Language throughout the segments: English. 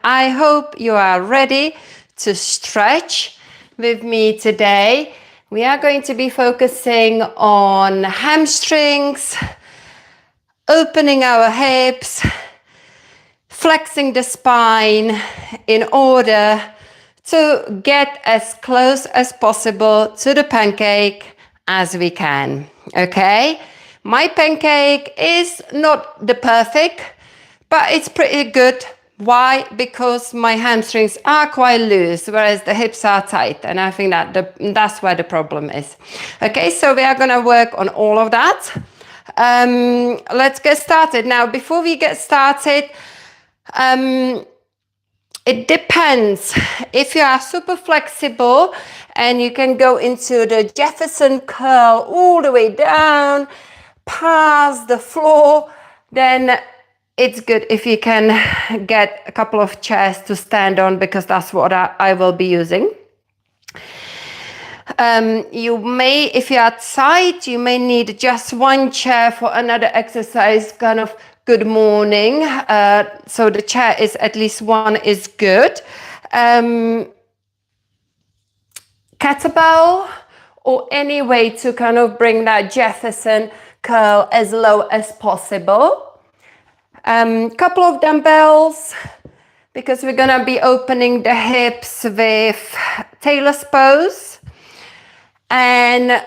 I hope you are ready to stretch with me today. We are going to be focusing on hamstrings, opening our hips, flexing the spine in order to get as close as possible to the pancake as we can. Okay? My pancake is not the perfect, but it's pretty good. Why? Because my hamstrings are quite loose, whereas the hips are tight. And I think that that's where the problem is. Okay, so we are going to work on all of that. Let's get started. Now, before we get started, it depends. If you are super flexible and you can go into the Jefferson curl all the way down, past the floor, then it's good if you can get a couple of chairs to stand on, because that's what I will be using. You may, if you're outside, you may need just one chair for another exercise, kind of good morning. So the chair is at least one is good. Kettlebell or any way to kind of bring that Jefferson curl as low as possible. Couple of dumbbells, because we're gonna be opening the hips with Taylor's pose, and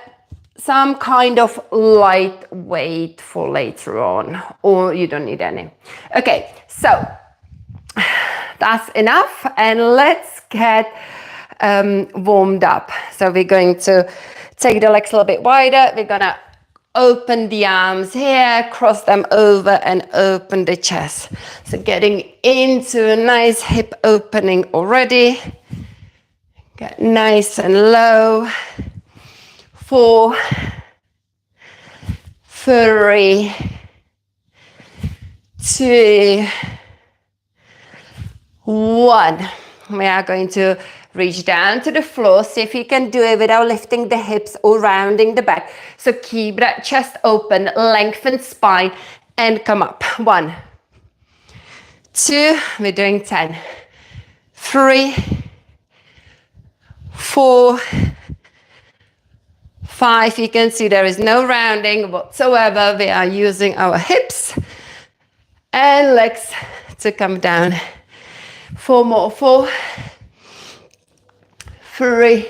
some kind of light weight for later on, or you don't need any. Okay, so that's enough, and let's get warmed up. So we're going to take the legs a little bit wider. We're gonna open the arms here, cross them over, and open the chest. So getting into a nice hip opening already. Get nice and low. 4, 3, 2, 1. We are going to reach down to the floor. See if you can do it without lifting the hips or rounding the back. So keep that chest open, lengthen spine, and come up. 1, 2, we're doing 10. 3, 4, 5. You can see there is no rounding whatsoever. We are using our hips and legs to come down. 4 more. 4, 3,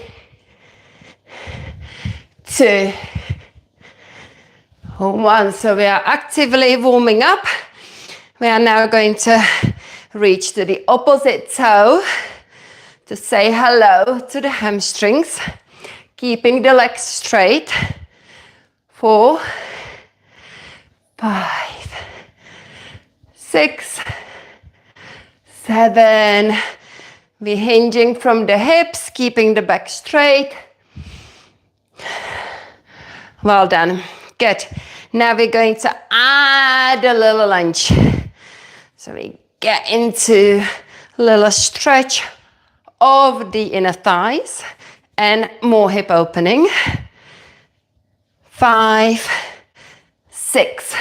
2, 1. So we are actively warming up. We are now going to reach to the opposite toe to say hello to the hamstrings, keeping the legs straight. 4, 5, 6, 7. We're hinging from the hips, keeping the back straight. Well done. Good. Now we're going to add a little lunge. So we get into a little stretch of the inner thighs and more hip opening. 5, 6,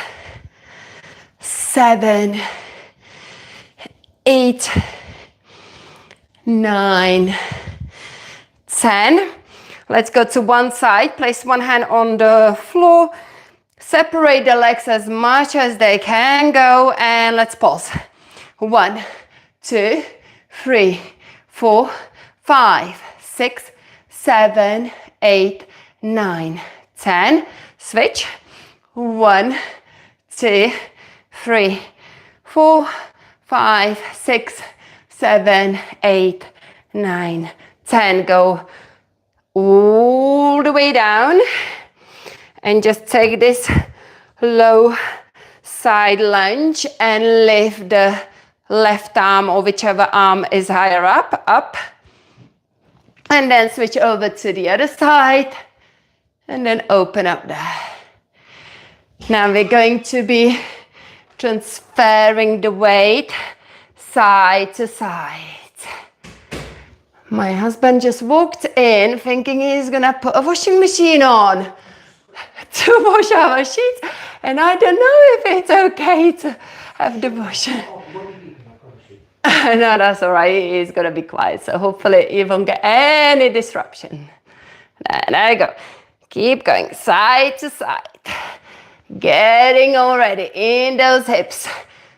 7, 8, 9, 10. Let's go to one side. Place one hand on the floor. Separate the legs as much as they can go, and let's pause. 1, 2, 3, 4, 5, 6, 7, 8, 9, 10. Switch. 1, 2, 3, 4, 5, 6, 7, 8, 9, 10. Go all the way down and just take this low side lunge and lift the left arm, or whichever arm is higher up, and then switch over to the other side and then open up there. Now we're going to be transferring the weight side to side. My husband just walked in thinking he's gonna put a washing machine on to wash our sheets, and I don't know if it's okay to have the washing. No, that's all right. It's gonna be quiet, so hopefully you won't get any disruption. There you go. Keep going side to side. Getting already in those hips.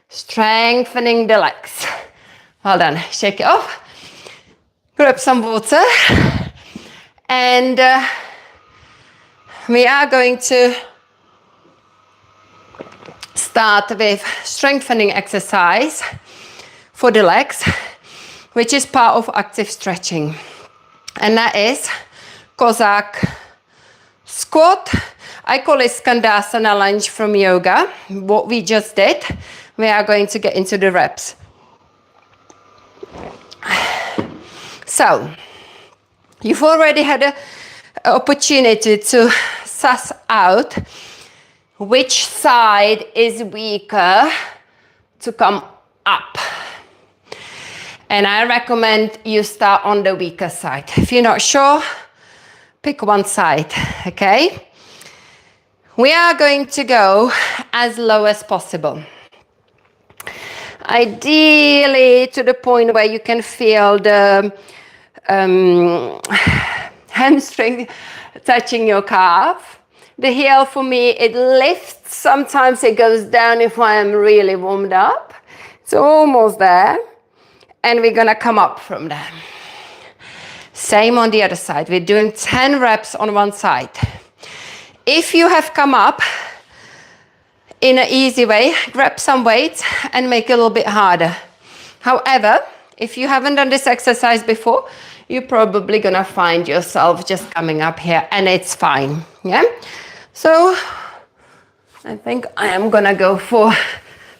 Strengthening the legs. Well done. Shake it off. Grab some water. And we are going to start with strengthening exercise for the legs, which is part of active stretching. And that is Cossack squat. I call it Skandasana lunge from yoga. What we just did, we are going to get into the reps. So, you've already had an opportunity to suss out which side is weaker to come up. And I recommend you start on the weaker side. If you're not sure, pick one side, okay? We are going to go as low as possible. Ideally to the point where you can feel the hamstring touching your calf. The heel for me, it lifts. Sometimes it goes down if I am really warmed up. It's almost there. And we're gonna come up from there. Same on the other side. We're doing 10 reps on one side. If you have come up in an easy way, grab some weights and make it a little bit harder. However, if you haven't done this exercise before, you're probably gonna find yourself just coming up here, and it's fine, yeah? So, I think I am gonna go for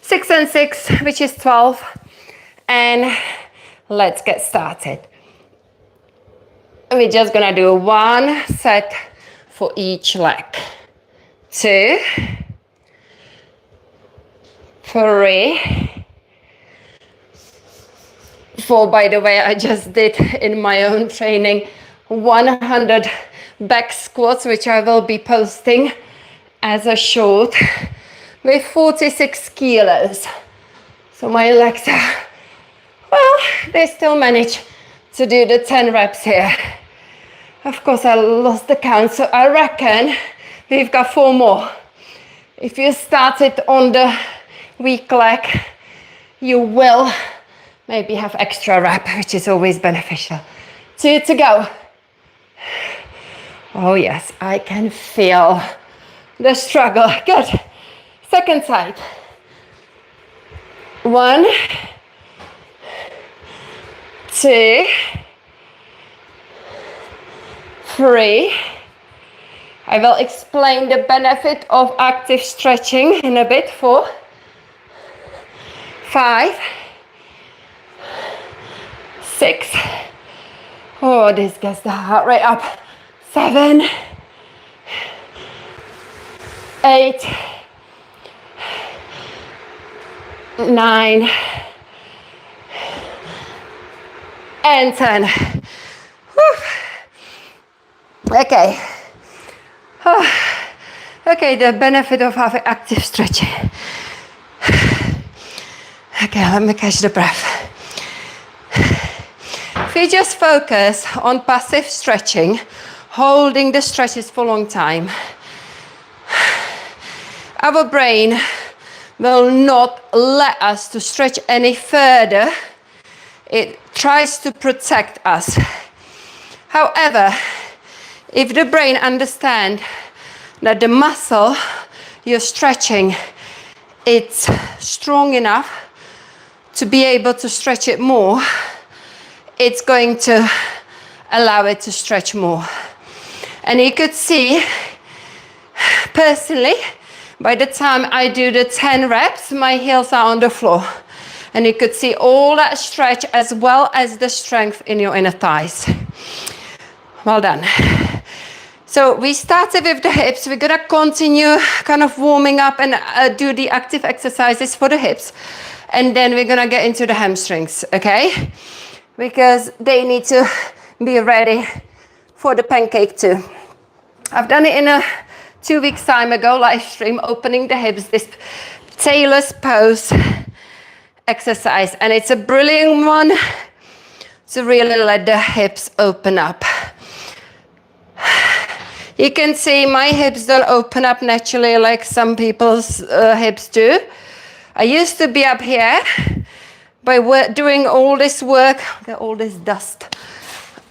6 and 6, which is 12, and let's get started. We're just gonna do one set for each leg. 2, 3, 4, by the way, I just did in my own training 100 back squats, which I will be posting as a short with 46 kilos. So my legs are, well, they still manage to do the 10 reps here. Of course, I lost the count, so I reckon we've got 4 more. If you started on the weak leg, you will maybe have extra rep, which is always beneficial. 2 to go. Oh yes, I can feel the struggle. Good. Second side. 1, 2, 3. I will explain the benefit of active stretching in a bit. 4, 5, 6. Oh, this gets the heart rate up. 7, 8, 9, and 10. Whew. Okay. Oh. Okay, the benefit of having active stretching. Okay, let me catch the breath. If we just focus on passive stretching, holding the stretches for a long time, our brain will not let us to stretch any further. It tries to protect us. However, if the brain understands that the muscle you're stretching, it's strong enough to be able to stretch it more, it's going to allow it to stretch more. And you could see, personally, by the time I do the 10 reps, my heels are on the floor. And you could see all that stretch as well as the strength in your inner thighs. Well done. So we started with the hips. We're gonna continue kind of warming up and do the active exercises for the hips. And then we're gonna get into the hamstrings, okay? Because they need to be ready for the pancake too. I've done it in a 2 weeks time ago, live stream, opening the hips, this Taylor's pose. exercise, and it's a brilliant one to really let the hips open up. You can see my hips don't open up naturally like some people's hips do. I used to be up here, by doing all this work, all this dust,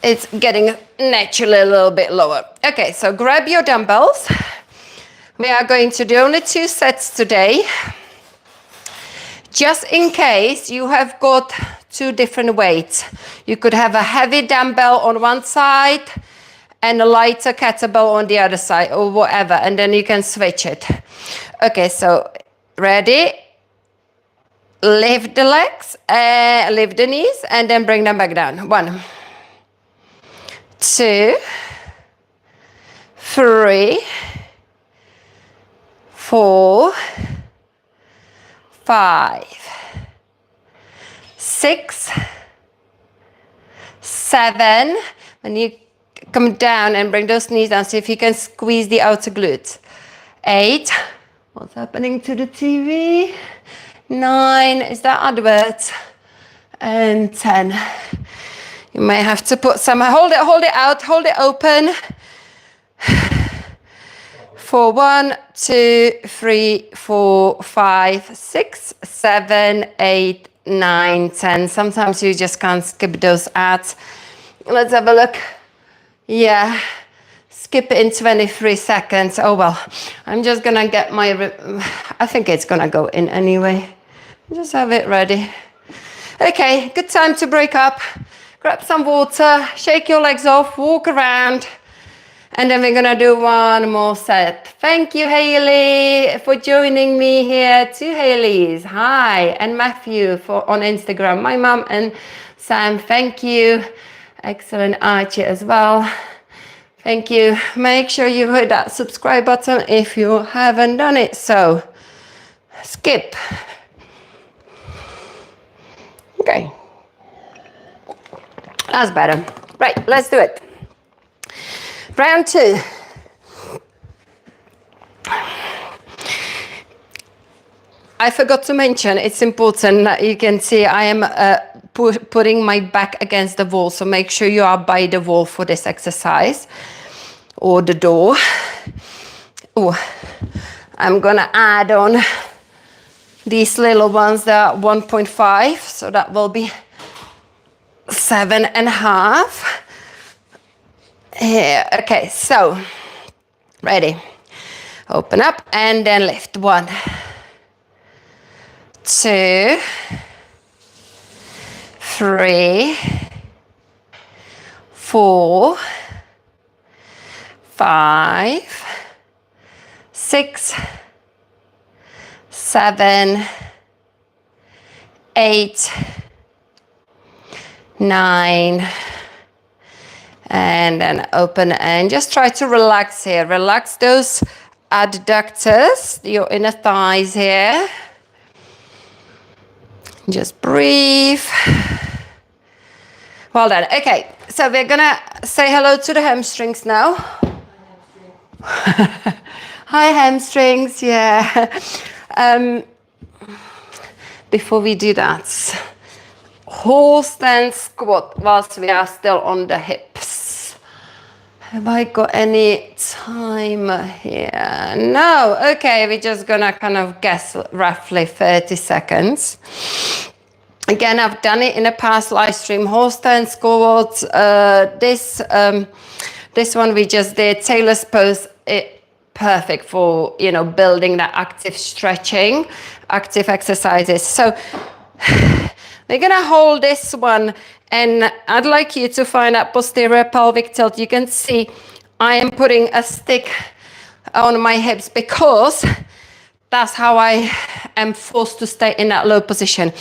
it's getting naturally a little bit lower. Okay, so grab your dumbbells. We are going to do only 2 sets today. Just in case you have got 2 different weights. You could have a heavy dumbbell on one side and a lighter kettlebell on the other side, or whatever, and then you can switch it. Okay, so ready? Lift the legs, lift the knees, and then bring them back down. 1, 2, 3, 4, 5, 6, 7. When you come down and bring those knees down, see if you can squeeze the outer glutes. 8. What's happening to the TV? 9. Is that advert? And 10. You may have to put some, hold it out, hold it open. For 1, 2, 3, 4, 5, 6, 7, 8, 9, 10. Sometimes you just can't skip those ads. Let's have a look. Yeah, skip it in 23 seconds. Oh well, I'm just gonna get my, I think it's gonna go in anyway. Just have it ready. Okay, good time to break up. Grab some water, shake your legs off, walk around, and then we're gonna do 1 more set. Thank you, Hayley, for joining me here. 2 Hayleys, hi, and Matthew on Instagram. My mum and Sam, thank you. Excellent, Archie as well. Thank you. Make sure you hit that subscribe button if you haven't done it. So, skip. Okay. That's better. Right, let's do it. Round 2. I forgot to mention, it's important that you can see I am putting my back against the wall. So make sure you are by the wall for this exercise or the door. Oh, I'm gonna add on these little ones that are 1.5. So that will be 7.5. Here, okay, so ready. Open up and then lift. 1, 2, 3, 4, 5, 6, 7, 8, 9, and then open, and just try to relax here. Relax those adductors, your inner thighs here. Just breathe. Well done. Okay, so we're gonna say hello to the hamstrings now. Hi, hamstrings. Yeah. Before we do that, horse and squat whilst we are still on the hips. Have I got any time here? No. Okay, we're just gonna kind of guess roughly 30 seconds. Again, I've done it in a past live stream. Horse and squats. This one we just did. Taylor's pose. Perfect for, you know, building that active stretching, active exercises. So we're gonna hold this one, and I'd like you to find that posterior pelvic tilt. You can see I am putting a stick on my hips because that's how I am forced to stay in that low position.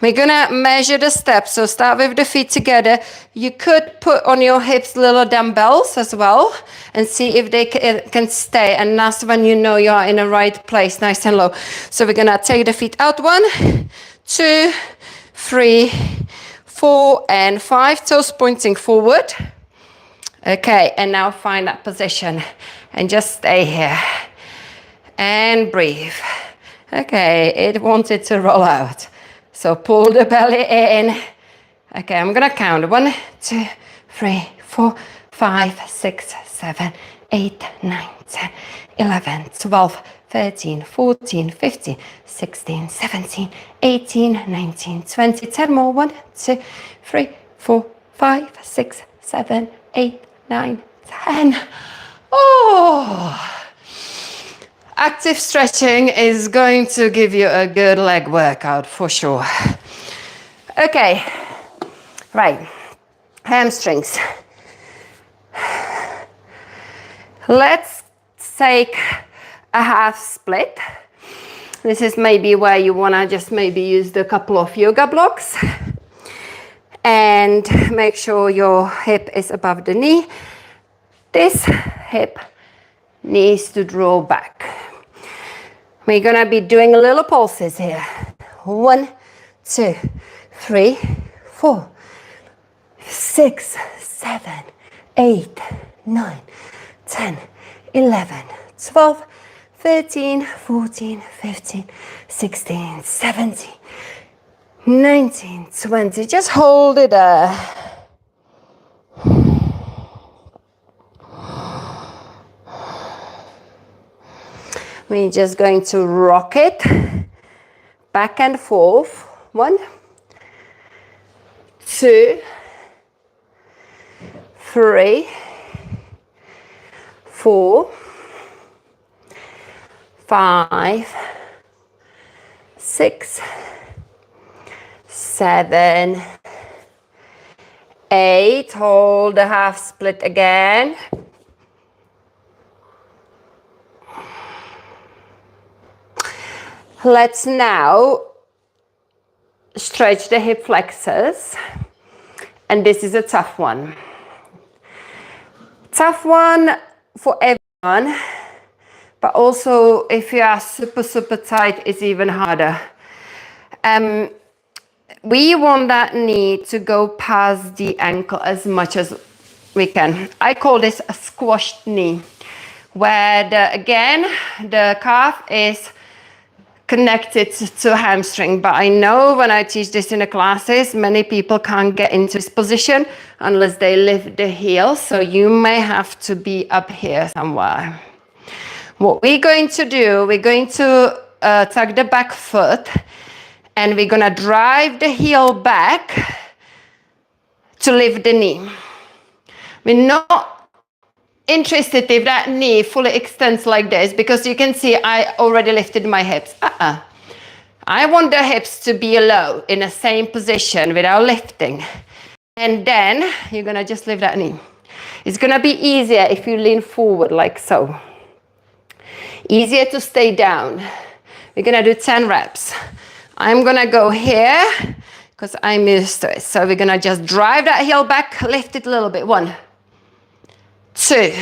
We're gonna measure the steps. So start with the feet together. You could put on your hips little dumbbells as well and see if they can stay. And that's when you know you are in the right place, nice and low. So we're gonna take the feet out. 1, 2, 3, 4, and 5. Toes pointing forward. Okay, and now find that position and just stay here. And breathe. Okay, it wanted to roll out. So pull the belly in. Okay, I'm gonna count. 1, 2, 3, 4, 5, 6, 7, 8, 9, 10, 11, 12, 13, 14, 15, 16, 17, 18, 19, 20. 10 more. 1, 2, 3, 4, 5, 6, 7, 8, 9, 10. Oh! Active stretching is going to give you a good leg workout for sure. Okay, right, hamstrings. Let's take a half split. This is maybe where you wanna just maybe use the couple of yoga blocks and make sure your hip is above the knee. This hip needs to draw back. We're gonna be doing a little pulses here. 1, 2, 3, 4, 6, 7, 8, 9, 10, 11, 12, 13, 14, 15, 16, 17, 19, 20. Just hold it there. We're just going to rock it back and forth. 1, 2, 3, 4, 5, 6, 7, 8. Hold the half split again. Let's now stretch the hip flexors, and this is a tough one. Tough one for everyone, but also if you are super tight, it's even harder. We want that knee to go past the ankle as much as we can. I call this a squashed knee, where the calf is connected to hamstring, but I know when I teach this in the classes, many people can't get into this position unless they lift the heel, so you may have to be up here somewhere. What we're going to do, we're going to tuck the back foot, and we're gonna drive the heel back to lift the knee. We're not interested if that knee fully extends like this, because you can see I already lifted my hips. I want the hips to be low in the same position without lifting. And then you're gonna just lift that knee. It's gonna be easier if you lean forward like so. Easier to stay down. We're gonna do 10 reps. I'm gonna go here because I'm used to it. So we're gonna just drive that heel back, lift it a little bit. 1, 2,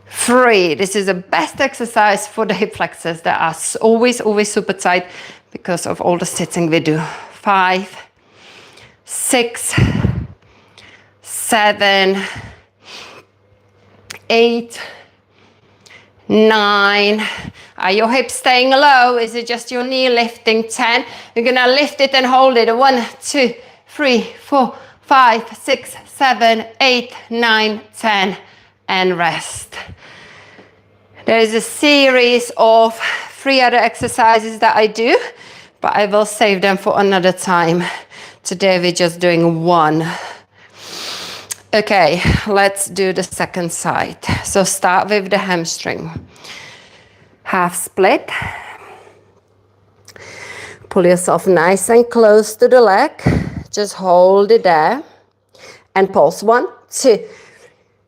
3. This is the best exercise for the hip flexors that are always super tight because of all the sitting we do. 5, 6, 7, 8, 9. Are your hips staying low? Is it just your knee lifting? 10. You're gonna lift it and hold it. 1, 2, 3, 4, 5, 6, 7, 8, 9, 10, and rest. There is a series of 3 other exercises that I do, but I will save them for another time. Today we're just doing 1. Okay, let's do the second side. So start with the hamstring. Half split. Pull yourself nice and close to the leg. Just hold it there. And pulse. 1, 2,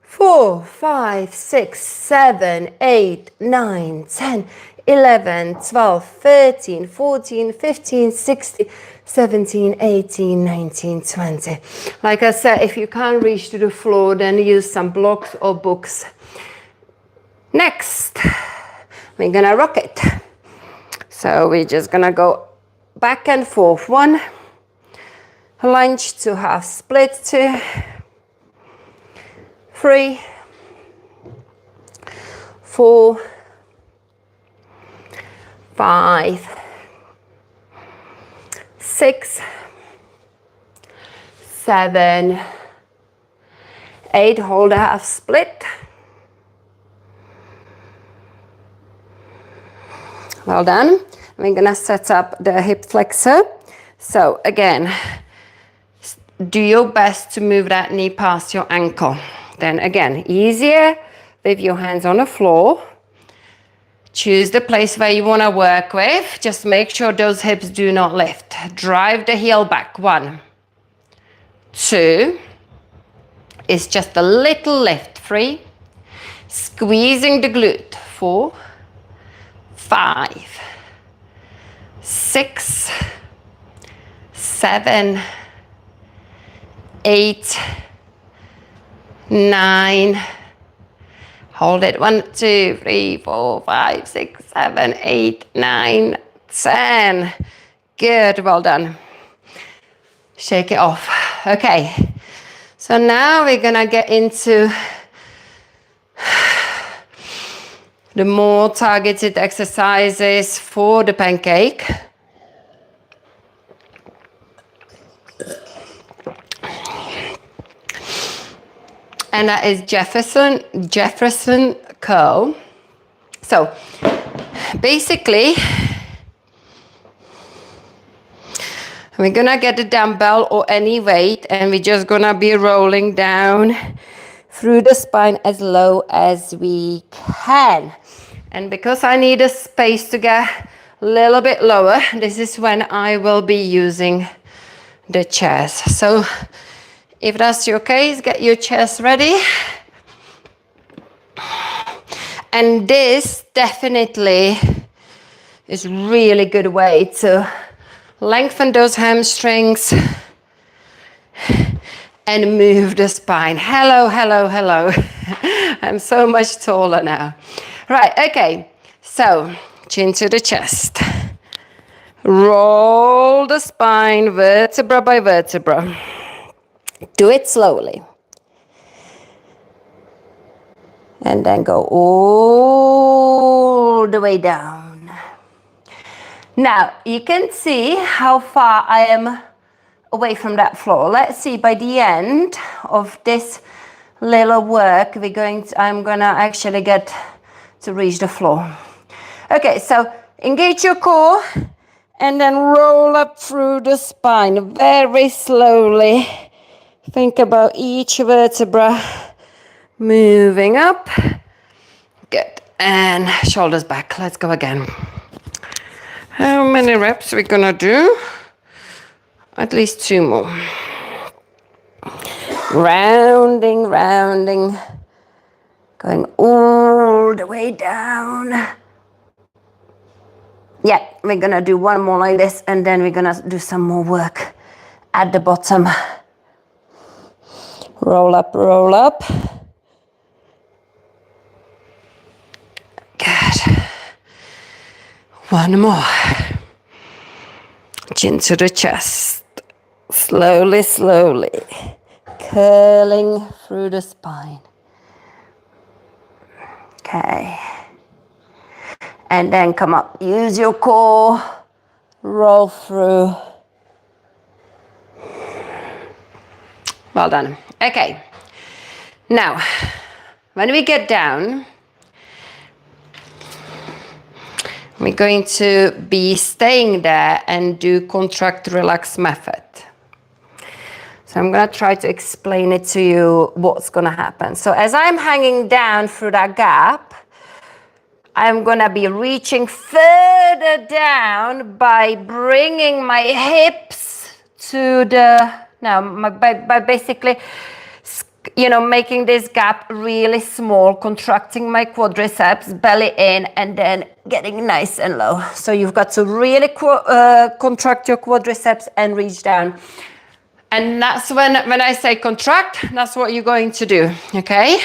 4, 5, 6, 7, 8, 9, 10, 11, 12, 13, 14, 15, 16, 17, 18, 19, 20. Like I said, if you can't reach to the floor, then use some blocks or books. Next, we're gonna rock it. So we're just gonna go back and forth. 1, lunge to half split. 2, 3, 4, 5, 6, 7, 8, hold a half split. Well done. We're gonna set up the hip flexor. So again, do your best to move that knee past your ankle. Then again, easier with your hands on the floor. Choose the place where you want to work with. Just make sure those hips do not lift. Drive the heel back. 1, 2. It's just a little lift. 3. Squeezing the glute. 4, 5, 6, 7, 8, 9. Hold it. 1, 2, 3, 4, 5, 6, 7, 8, 9, 10. Good. Well done. Shake it off. Okay. So now we're gonna get into the more targeted exercises for the pancake. And that is Jefferson curl. So basically, we're gonna get a dumbbell or any weight and we're just gonna be rolling down through the spine as low as we can. And because I need a space to get a little bit lower, this is when I will be using the chairs. So if that's your case, get your chairs ready. And this definitely is really good way to lengthen those hamstrings and move the spine. Hello, hello, hello. I'm so much taller now. Right, okay. So, chin to the chest. Roll the spine vertebra by vertebra. Do it slowly. And then go all the way down. Now, you can see how far I am away from that floor. Let's see, by the end of this little work, I'm gonna actually get to reach the floor. Okay, so engage your core and then roll up through the spine very slowly. Think about each vertebra moving up. Good. And shoulders back. Let's go again. How many reps are we gonna do? At least 2 more. Rounding, rounding. Going all the way down. Yeah, we're gonna do 1 more like this and then we're gonna do some more work at the bottom. Roll up, roll up. Good. 1 more. Chin to the chest. Slowly, slowly. Curling through the spine. Okay. And then come up. Use your core. Roll through. Well done. Okay. Now, when we get down, we're going to be staying there and do contract relax method. So I'm going to try to explain it to you what's going to happen. So as I'm hanging down through that gap, I'm going to be reaching further down by bringing my hips to the, by basically, making this gap really small, contracting my quadriceps, belly in, and then getting nice and low. So you've got to really contract your quadriceps and reach down. And that's when I say contract, that's what you're going to do, okay?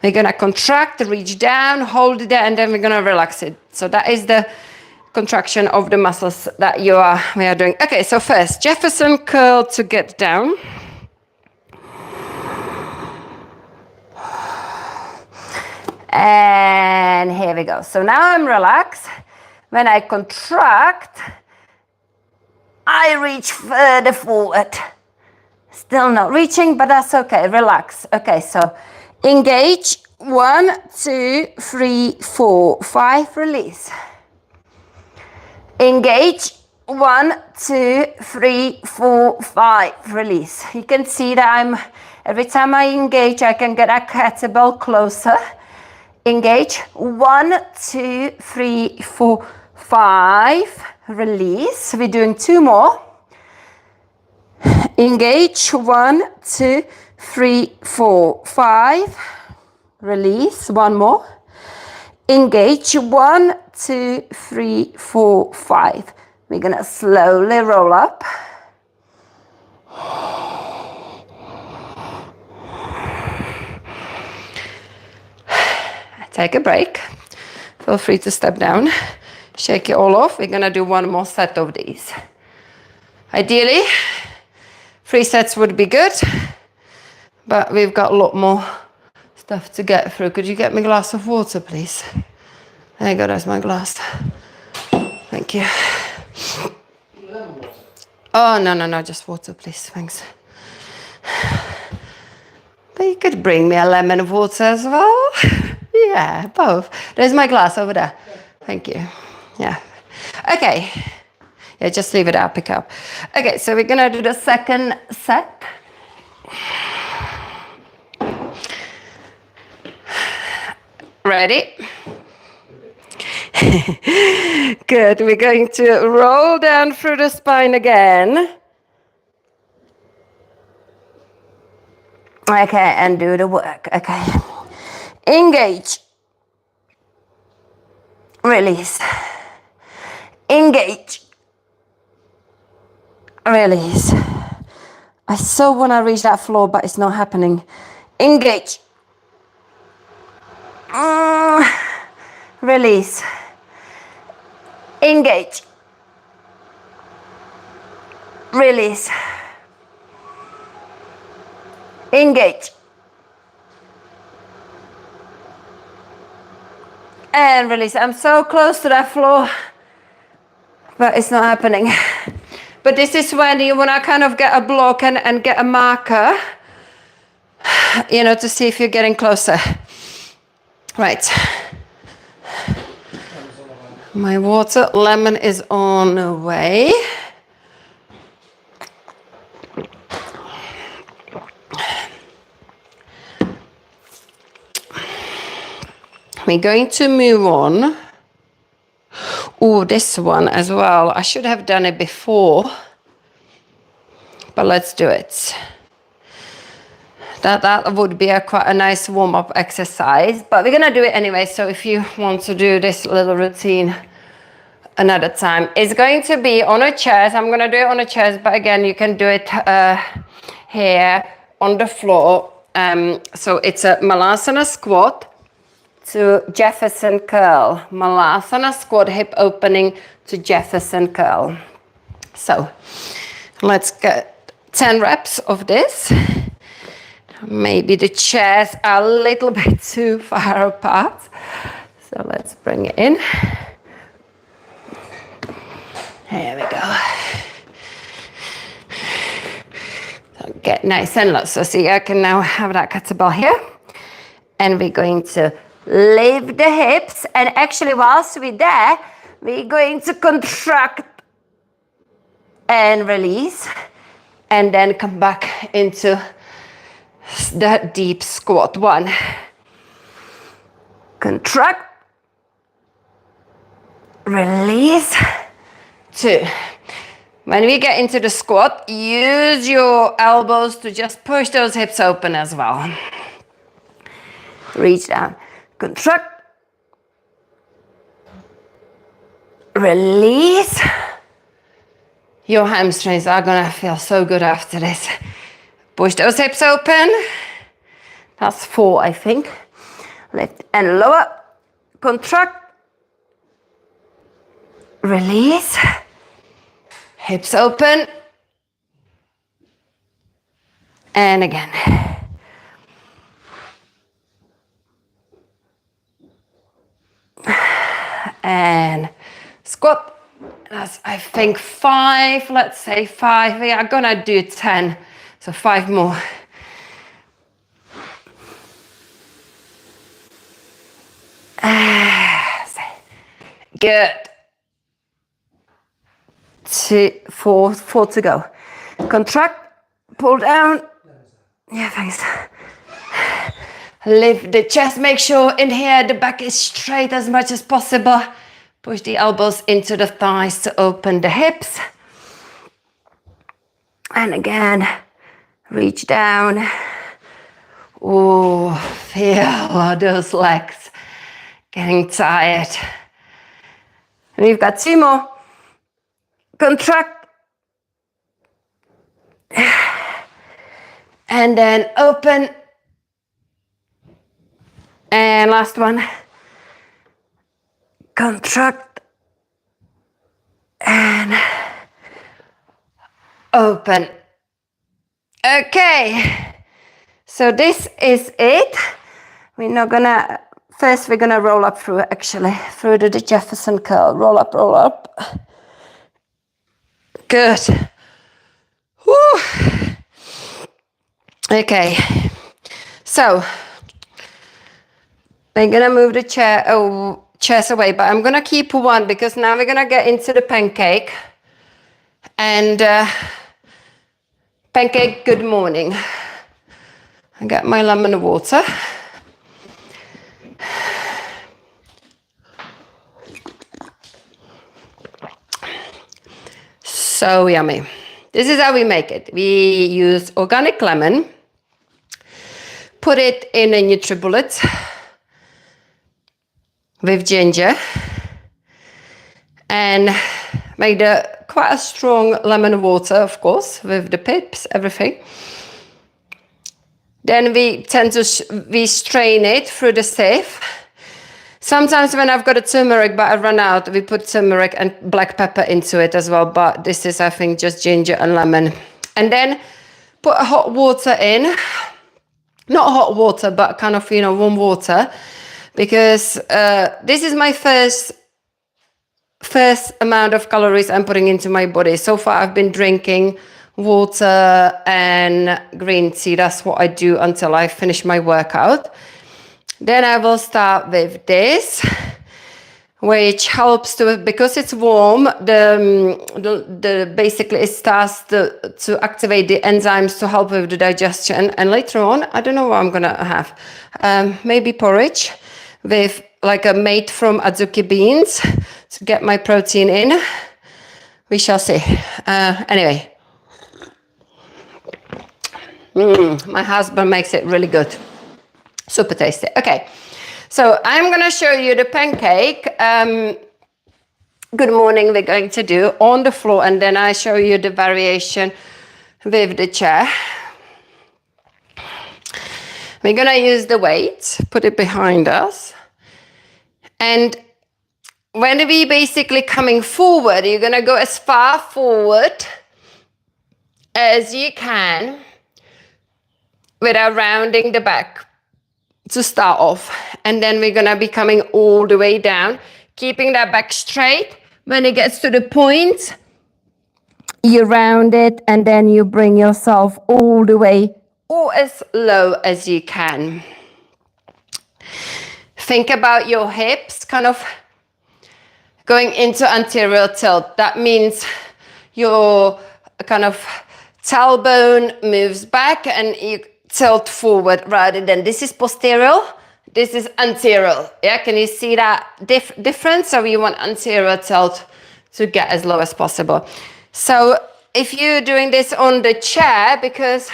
We're gonna contract, reach down, hold it there, and then we're gonna relax it. So that is the contraction of the muscles that we are doing. Okay, so first, Jefferson curl to get down. And here we go. So now I'm relaxed. When I contract, I reach further forward. Still not reaching, but that's okay. Relax. Okay, so engage. 1, 2, 3, 4, 5. Release. Engage. 1, 2, 3, 4, 5. Release. You can see that every time I engage, I can get a kettlebell closer. Engage. 1, 2, 3, 4, 5. Release. We're doing 2 more. Engage. 1, 2, 3, 4, 5. Release. 1 more. Engage. 1, 2, 3, 4, 5. We're gonna slowly roll up. Take a break. Feel free to step down. Shake it all off. We're gonna do 1 more set of these. Ideally, 3 sets would be good, but we've got a lot more stuff to get through. Could you get me a glass of water, please? There you go, there's my glass. Thank you. Oh, no, just water, please, thanks. But you could bring me a lemon water as well. Yeah, both. There's my glass over there. Thank you. Yeah. Okay. Yeah, just leave it, I'll pick up. Okay, so we're gonna do the second set. Ready? Good, we're going to roll down through the spine again. Okay, and do the work, okay. Engage. Release. Engage. Release. I so want to reach that floor, but it's not happening. Engage. Release. Engage. Release. Engage. And release. I'm so close to that floor, but it's not happening. But this is when you want to kind of get a block and get a marker, you know, to see if you're getting closer. Right. My water, lemon is on the way. We're going to move on. Oh, this one as well. I should have done it before, but let's do it. That would be quite a nice warm-up exercise, but we're gonna do it anyway. So if you want to do this little routine another time, it's going to be on a chest. I'm gonna do it on a chest, but again, you can do it here on the floor. So it's a Malasana squat to Jefferson curl. Malasana squat, hip opening to Jefferson curl. So let's get 10 reps of this. Maybe the chairs are a little bit too far apart. So let's bring it in. Here we go. So get nice and low. So see, I can now have that kettlebell here. And we're going to lift the hips. And actually, whilst we're there, we're going to contract and release. And then come back into the deep squat. 1. Contract. Release. 2. When we get into the squat, use your elbows to just push those hips open as well. Reach down. Contract. Release. Your hamstrings are gonna feel so good after this. Push those hips open. That's 4, I think. Lift and lower. Contract. Release. Hips open. And again. And squat. That's, I think 5, let's say 5. We are gonna do 10, so 5 more. Good. 2, 4 to go. Contract, pull down. Yeah, thanks. Lift the chest, make sure in here the back is straight as much as possible. Push the elbows into the thighs to open the hips. And again, reach down. Oh, feel those legs getting tired. And we've got 2 more. Contract. And then open. And last one. Contract. And open. Okay. So this is it. We're not gonna, first we're gonna roll up through the Jefferson curl. Roll up, roll up. Good. Woo. Okay. So we're gonna move the chairs away, but I'm gonna keep one because now we're gonna get into the pancake. And pancake, good morning. I got my lemon water. So yummy. This is how we make it. We use organic lemon, put it in a NutriBullet with ginger, and make quite a strong lemon water, of course, with the pips, everything. Then we tend to strain it through the sieve. Sometimes when I've got a turmeric, but I run out, we put turmeric and black pepper into it as well. But this is, I think, just ginger and lemon. And then put hot water in. Not hot water, but kind of, warm water. Because this is my first amount of calories I'm putting into my body. So far, I've been drinking water and green tea. That's what I do until I finish my workout. Then I will start with this, which helps because it's warm, basically it starts to activate the enzymes to help with the digestion. And later on, I don't know what I'm gonna have. Maybe porridge with like a made from azuki beans to get my protein in. We shall see. Anyway. My husband makes it really good. Super tasty. Okay, so I'm gonna show you the pancake. Good morning we're going to do on the floor, and then I show you the variation with the chair. We're gonna use the weight, put it behind us. And when we basically coming forward, you're gonna go as far forward as you can without rounding the back to start off. And then we're gonna be coming all the way down, keeping that back straight. When it gets to the point, you round it and then you bring yourself all the way or as low as you can. Think about your hips kind of going into anterior tilt. That means your kind of tailbone moves back and you tilt forward rather than this is posterior, this is anterior. Yeah, can you see that difference? So you want anterior tilt to get as low as possible. So if you're doing this on the chair, because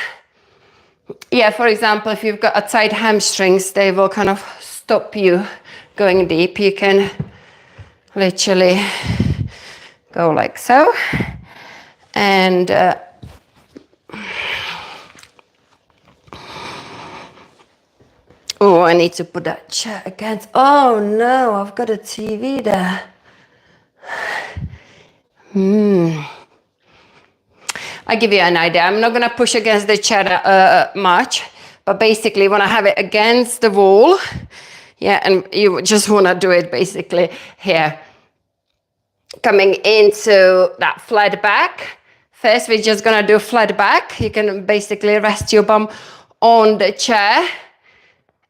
yeah, for example, if you've got a tight hamstrings, they will kind of stop you going deep. You can literally go like so. And oh, I need to put that chair against. Oh no, I've got a TV there. I'll give you an idea. I'm not going to push against the chair much, but basically when I have it against the wall, yeah, and you just want to do it basically here. coming into that flat back. First, we're just gonna do flat back. You can basically rest your bum on the chair,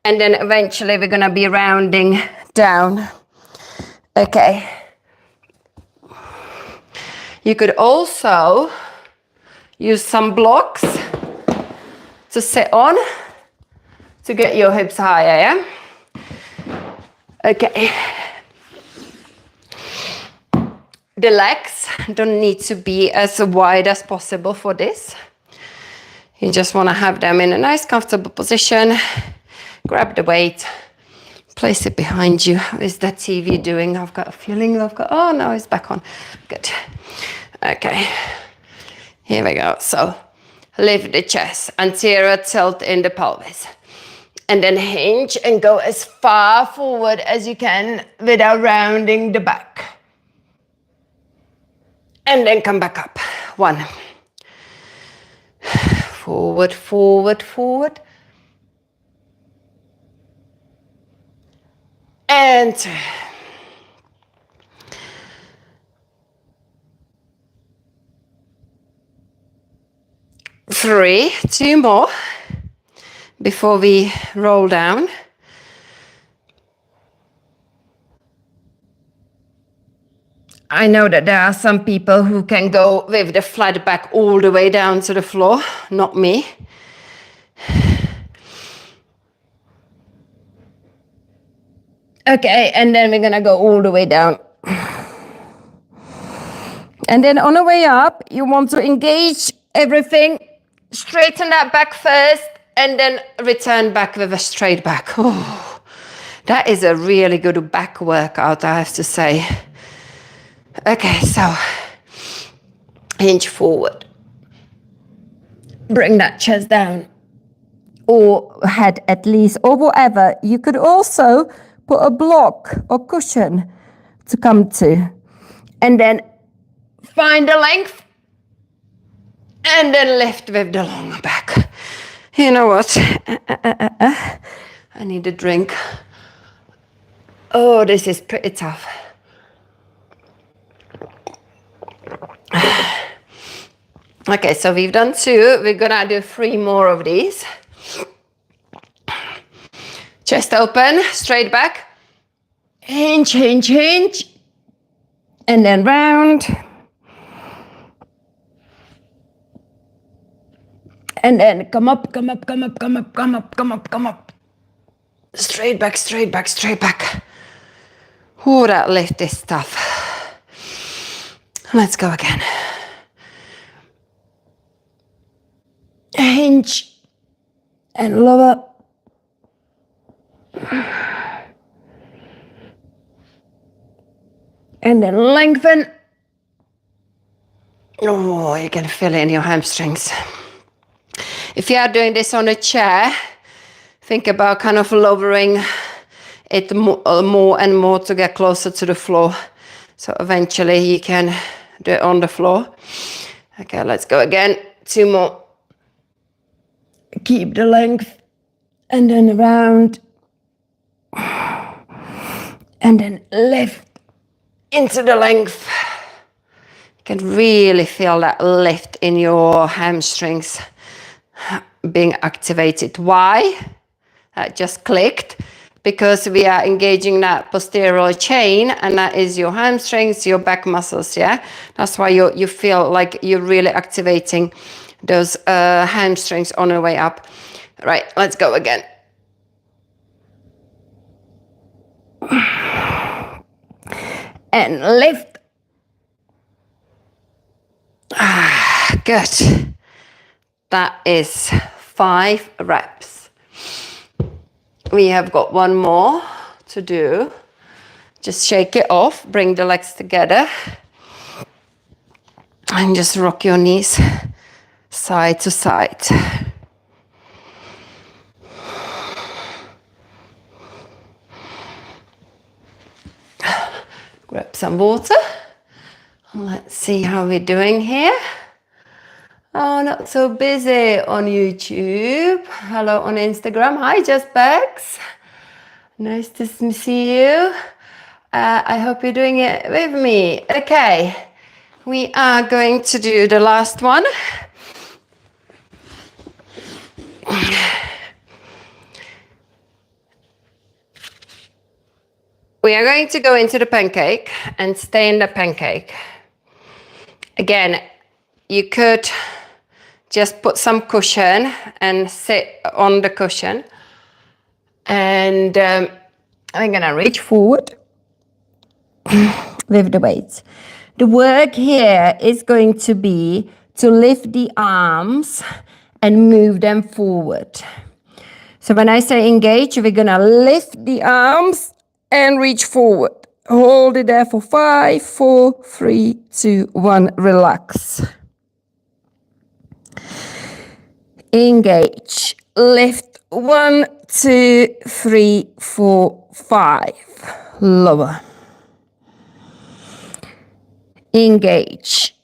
and then eventually we're gonna be rounding down. Okay. You could also use some blocks to sit on to get your hips higher, yeah? Okay. The legs don't need to be as wide as possible for this. You just want to have them in a nice comfortable position. Grab the weight, place it behind you. How is that TV doing? I've got a feeling oh no, it's back on. Good. Okay, here we go. So lift the chest, anterior tilt in the pelvis. And then hinge and go as far forward as you can without rounding the back. And then come back up. 1. Forward, forward, forward. And 2. 3, 2 more before we roll down. I know that there are some people who can go with the flat back all the way down to the floor, not me. Okay, and then we're gonna go all the way down. And then on the way up, you want to engage everything, straighten that back first, and then return back with a straight back. Oh, that is a really good back workout, I have to say. Okay, so hinge forward. Bring that chest down, or head at least, or whatever. You could also put a block or cushion to come to. And then find the length, and then lift with the longer back. You know what? I need a drink. Oh, this is pretty tough. Okay, so we've done 2. We're gonna do 3 more of these. Chest open, straight back. Hinge, hinge, hinge. And then round. And then come up, come up, come up, come up, come up, come up, come up. Straight back, straight back, straight back. Ooh, that lift is tough. Let's go again. Hinge and lower. And then lengthen. Oh, you can feel it in your hamstrings. If you are doing this on a chair, think about kind of lowering it more and more to get closer to the floor. So eventually you can do it on the floor. Okay, let's go again. 2 more. Keep the length. And then around. And then lift into the length. You can really feel that lift in your hamstrings being activated. Why? That just clicked. Because we are engaging that posterior chain, and that is your hamstrings, your back muscles, yeah? That's why you feel like you're really activating those hamstrings on the way up. Right, let's go again. And lift. Good. That is 5 reps. We have got 1 more to do. Just shake it off, bring the legs together, and just rock your knees side to side. Grab some water. Let's see how we're doing here. Oh, not so busy on YouTube. Hello on Instagram. Hi, Just Bags. Nice to see you. I hope you're doing it with me. Okay, we are going to do the last one. We are going to go into the pancake and stay in the pancake. Again, you could just put some cushion and sit on the cushion. And I'm gonna reach forward with the weights. The work here is going to be to lift the arms and move them forward. So when I say engage, we're gonna lift the arms and reach forward. Hold it there for 5, 4, 3, 2, 1, relax. Engage, lift, 1, 2, 3, 4, 5, lower. Engage,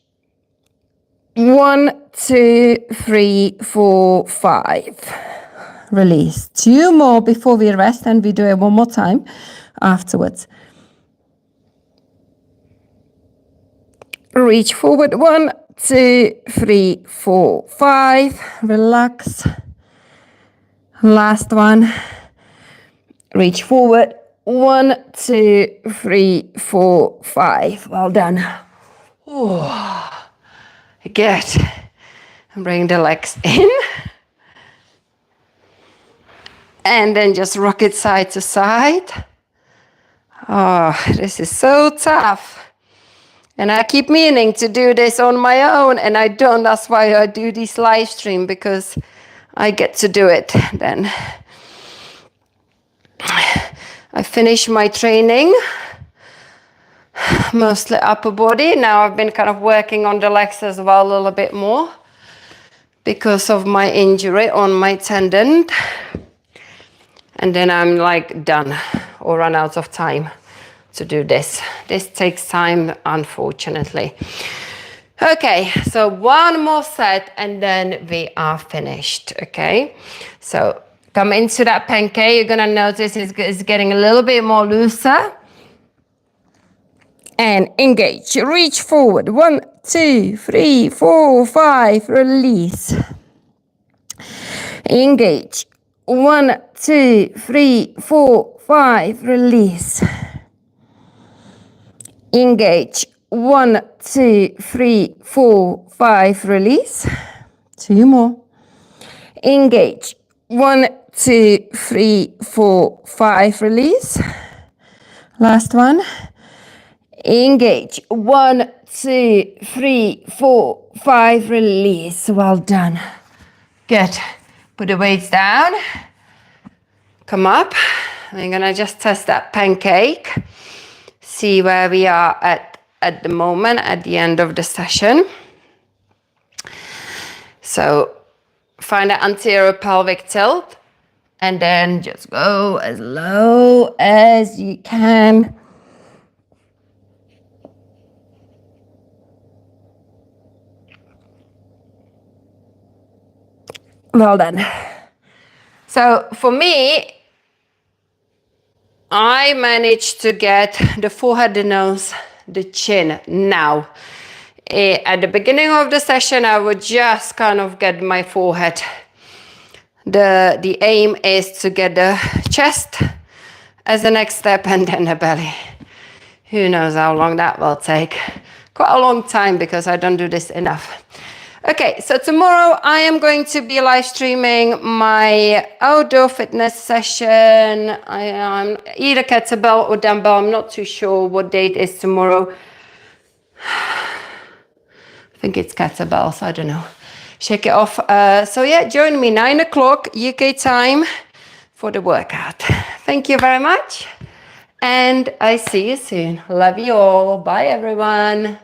1, 2, 3, 4, 5. Release. 2 more before we rest, and we do it one more time afterwards. Reach forward, 1, 2, 3, 4, 5. Relax. Last one. Reach forward, 1, 2, 3, 4, 5. Well done. Oh, good. And bring the legs in. And then just rock it side to side. Oh, this is so tough. And I keep meaning to do this on my own, and I don't. That's why I do this live stream, because I get to do it then. I finished my training, mostly upper body. Now I've been kind of working on the legs as well a little bit more because of my injury on my tendon. And then I'm like done or run out of time to do this. This takes time, unfortunately. Okay, so one more set and then we are finished, okay? So come into that pancake. You're gonna notice it's getting a little bit more looser. And engage, reach forward, 1, 2, 3, 4, 5, release. Engage, 1, 2, 3, 4, 5, release. Engage, 1, 2, 3, 4, 5, release. 2 more. Engage, 1, 2, 3, 4, 5, release. Last one. Engage, 1, 2, 3, 4, 5, release. Well done. Good. Put the weights down. Come up. We're gonna just test that pancake. See where we are at the moment, at the end of the session. So find the anterior pelvic tilt and then just go as low as you can. Well done. So for me, I managed to get the forehead, the nose, the chin now. At the beginning of the session, I would just kind of get my forehead. The aim is to get the chest as the next step and then the belly. Who knows how long that will take. Quite a long time because I don't do this enough. Okay, so tomorrow I am going to be live streaming my outdoor fitness session. I am either kettlebell or dumbbell. I'm not too sure what date is tomorrow. I think it's kettlebell, so I don't know. Shake it off. So yeah, join me 9 o'clock UK time for the workout. Thank you very much. And I see you soon. Love you all. Bye, everyone.